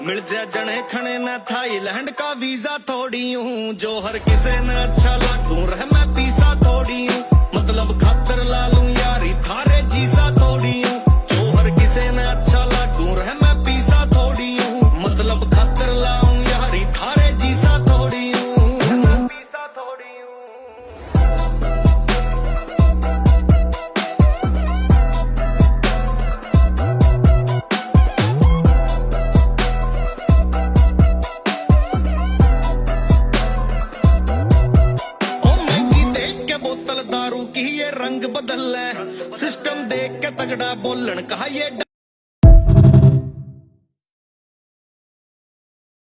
मिल जा जने खने न थाईलैंड का वीजा थोड़ी हूँ जो हर किसे न अच्छा लागू रह मैं पीसा थोड़ी हूँ मतलब खातर ला लूं यारी थारे जीसा थोड़ी हूँ जो हर किसे न अच्छा लागू रह मैं पीसा थोड़ी हूँ मतलब खातर लाऊं यारी थारे जीसा थोड़ी हूँ पीसा थोड़ी हूँ। बोतल दारू की ये रंग बदल है सिस्टम देख के तगड़ा बोलन कहा ये